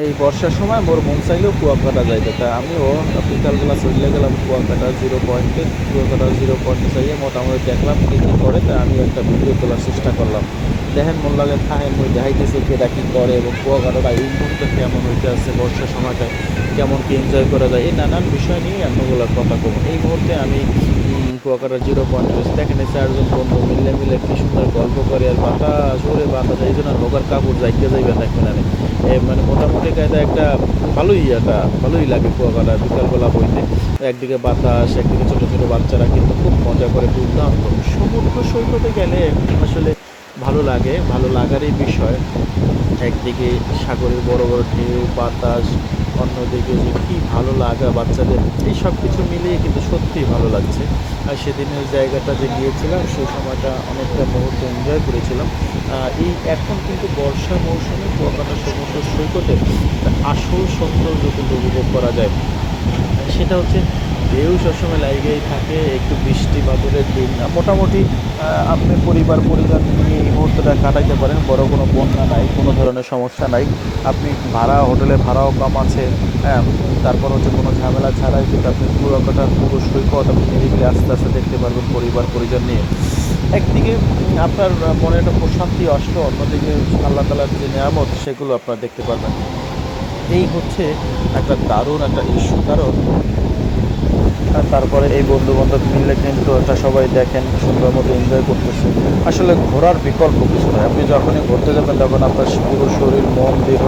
এই বর্ষার সময় মোর মন চাইলেও কুয়াকাটা যাইতে, তাই আমিও বিকালবেলা চলে গেলাম কুয়াকাটা জিরো পয়েন্টে। কুয়াকাটা জিরো পয়েন্টে যাইয়ে মোটামুটি দেখলাম কী কী করে, তাই আমিও একটা ভিডিও তোলার চেষ্টা করলাম। দেখেন মন লাগে থাহেন মই দেখাইতেছে কেটা কী করে এবং কুয়াকাটাটা এই মুহূর্তে কেমন হইতে আছে, বর্ষার সময়টায় কেমন কি এনজয় করা যায়, এই নানান বিষয় নিয়ে অন্যগুলোর কথা কব। এই মুহূর্তে আমি কুয়াকাটা জিরো পয়েন্ট রয়েছে, দেখেন এই চারজন বন্ধু মিলে মিলে কী সুন্দর গল্প করে আর বাতাস ওরে বাতাস, এই জন্য নৌকার কাপড় জাইকে যাইবে দেখবেন আরে মানে মোটামুটি কায়দা একটা ভালোই লাগে কুয়াকাটা বিকালবেলা বইতে। একদিকে বাতাস, একদিকে ছোটো ছোটো বাচ্চারা কিন্তু খুব মজা করে, দুর্দান্ত। সমুদ্র সৈকতে গেলে আসলে ভালো লাগে, ভালো লাগারই বিষয়। একদিকে সাগরের বড় বড় ঢেউ, বাতাস, অন্যদিকে যে কী ভালো লাগা বাচ্চাদের, এই সব কিছু মিলিয়ে কিন্তু সত্যিই ভালো লাগছে। আর সেদিনের জায়গাটা যে গিয়েছিলাম সেই সময়টা অনেকটা মুহূর্ত এনজয় করেছিলাম। এই এখন কিন্তু বর্ষা মৌসুমে কুয়াকাটা সমুদ্র সৈকতে একটা আসল সৌন্দর্য কিন্তু উপভোগ করা যায়। সেটা হচ্ছে ঢেউ সবসময় লাইগেই থাকে, একটু বৃষ্টি বাদলের দিন মোটামুটি আপনি পরিবার পরিজন নিয়ে এই মুহূর্তটা কাটাইতে পারেন। বড় কোনো বন্যা নাই, কোনো ধরনের সমস্যা নাই। আপনি হোটেলে ভাড়াও কম আছে, হ্যাঁ। তারপর হচ্ছে কোনো ঝামেলা ছাড়াই কিন্তু আপনি কুয়াকাটার পুরো সৈকত আপনি নিরিবিলি আস্তে আস্তে দেখতে পারবেন পরিবার পরিজন নিয়ে। একদিকে আপনার মনে একটা প্রশান্তি আসলো, অন্যদিকে আল্লাহ তাআলার যে নেয়ামত সেগুলো আপনারা দেখতে পারবেন। এই হচ্ছে একটা দারুণ একটা ইস্যু। কারণ আর তারপরে এই বন্ধু-বান্ধব মিলে কিন্তু এটা সবাই দেখেন সুন্দর মতো এনজয় করতেছে। আসলে ঘোরার বিকল্প কিছু নয়। আপনি যখনই ঘুরতে যাবেন তখন আপনার পুরো শরীর, মন, দেহ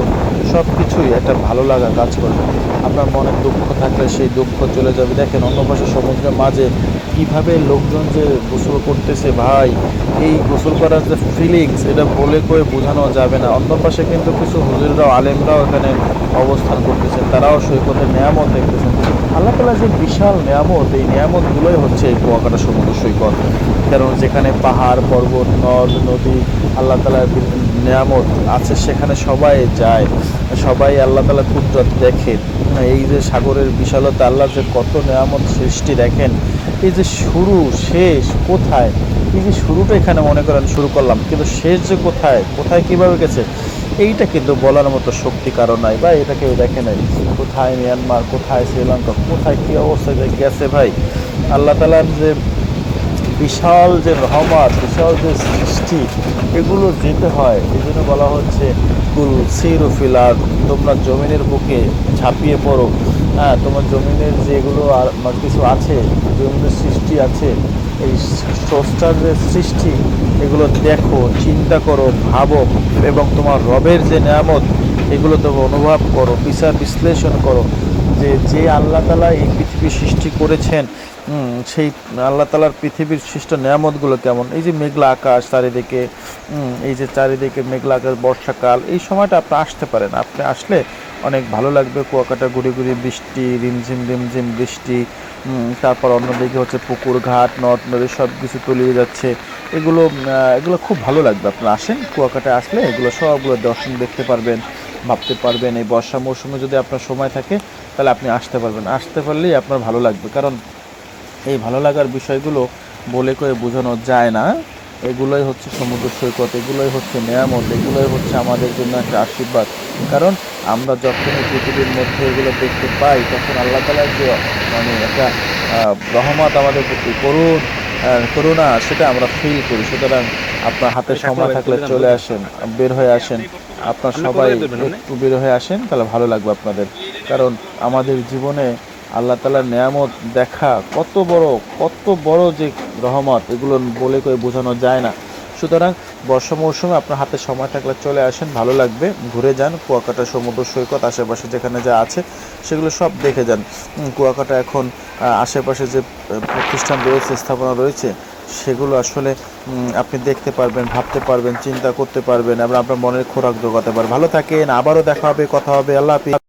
সব কিছুই একটা ভালো লাগা কাজ করবে। আপনার মনে দুঃখ থাকলে সেই দুঃখ চলে যাবে। দেখেন অন্য পাশে সমুদ্রের মাঝে কীভাবে লোকজন যে গোসল করতেছে ভাই, এই গোসল করার যে ফিলিংস এটা বলে কয়ে বোঝানো যাবে না। অন্য পাশে কিন্তু কিছু হুজুররাও আলেমরাও এখানে অবস্থান করতেছেন, তারাও সৈকতের নেয়ামত দেখতেছেন। আল্লাহ তাআলা যে বিশাল নেয়ামত, এই নেয়ামতগুলোই হচ্ছে এই কুয়াকাটা সমুদ্র সৈকত। কারণ যেখানে পাহাড়, পর্বত, নদ, নদী আল্লাহ তাআলার নেয়ামত আছে সেখানে সবাই যায়, সবাই আল্লাহ তাআলার কুদরত দেখে। এই যে সাগরের বিশালতা, আল্লাহ যে কত নেয়ামত সৃষ্টি দেখেন। এই যে শুরু শেষ কোথায়, এই যে শুরুটা এখানে মনে করেন শুরু করলাম, কিন্তু শেষ যে কোথায় কোথায় কীভাবে গেছে এইটা কিন্তু বলার মতো শক্তি কারো নাই, বা এটা কেউ দেখে নাই। কোথায় মিয়ানমার, কোথায় শ্রীলঙ্কা, কোথায় কী অবস্থায় যে গেছে ভাই। আল্লাহ তাআলার যে বিশাল যে রহমত, বিশাল যে সৃষ্টি, এগুলো যেতে হয়। এই জন্য বলা হচ্ছে কুল সিরু ফিল আরদ, তোমরা জমিনের বুকে ঝাঁপিয়ে পড়ো। হ্যাঁ, তোমার জমিনের যেগুলো আর কিছু আছে, জমিনের সৃষ্টি আছে, এই স্রষ্টার যে সৃষ্টি এগুলো দেখো, চিন্তা করো, ভাবো এবং তোমার রবের যে নেয়ামত এগুলো তুমি অনুভব করো, বিচার বিশ্লেষণ করো যে যে আল্লাহ তাআলা এই পৃথিবী সৃষ্টি করেছেন, সেই আল্লাহ তাআলার পৃথিবীর সৃষ্ট নেয়ামতগুলো কেমন। এই যে মেঘলা আকাশ চারিদিকে, এই যে চারিদিকে মেঘলা আকাশ, বর্ষাকাল, এই সময়টা আপনি আসতে পারেন। আপনি আসলে অনেক ভালো লাগবে। কুয়াকাটা ঘুরে ঘুরে বৃষ্টি, রিমঝিম রিমঝিম বৃষ্টি, তারপর অন্যদিকে হচ্ছে পুকুর ঘাট, নদ নদী সব কিছু তলিয়ে যাচ্ছে। এগুলো এগুলো খুব ভালো লাগবে। আপনারা আসেন, কুয়াকাটায় আসলে এগুলো সবগুলো দর্শন দেখতে পারবেন, ভাবতে পারবেন। এই বর্ষা মৌসুমে যদি আপনার সময় থাকে তাহলে আপনি আসতে পারবেন, আসতে পারলেই আপনার ভালো লাগবে। কারণ এই ভালো লাগার বিষয়গুলো বলে কয়ে বোঝানো যায় না। এগুলোই হচ্ছে সমুদ্র সৈকত, এগুলোই হচ্ছে নেয়ামত, এগুলোই হচ্ছে আমাদের জন্য একটা আশীর্বাদ। কারণ আমরা যখনই পৃথিবীর মধ্যে এগুলো দেখতে পাই তখন আল্লাহ তাআলার যে মানে একটা রহমত আমাদের প্রতি, করুণা, সেটা আমরা ফিল করি। সুতরাং আপনার হাতে সময় থাকলে চলে আসেন, বের হয়ে আসেন। আপনার সবাই একটু বের হয়ে আসেন, তাহলে ভালো লাগবে আপনাদের। কারণ আমাদের জীবনে আল্লাহ তাআলার নেয়ামত দেখা কত বড় যে রহমত, এগুলো বলে কয়ে বোঝানো যায় না। সুতরাং বর্ষা মৌসুমে আপনার হাতে সময় থাকলে চলে আসেন, ভালো লাগবে। ঘুরে যান কুয়াকাটা সমুদ্র সৈকত, আশেপাশে যেখানে যা আছে সেগুলো সব দেখে যান। কুয়াকাটা এখন আশেপাশে যে প্রতিষ্ঠান রয়েছে, স্থাপনা রয়েছে, সেগুলো আসলে আপনি দেখতে পারবেন, ভাবতে পারবেন, চিন্তা করতে পারবেন এবং আপনার মনের খোরাক জোগাতে পারবেন। ভালো থাকেন, আবারও দেখা হবে, কথা হবে। আল্লাহ হাফেজ।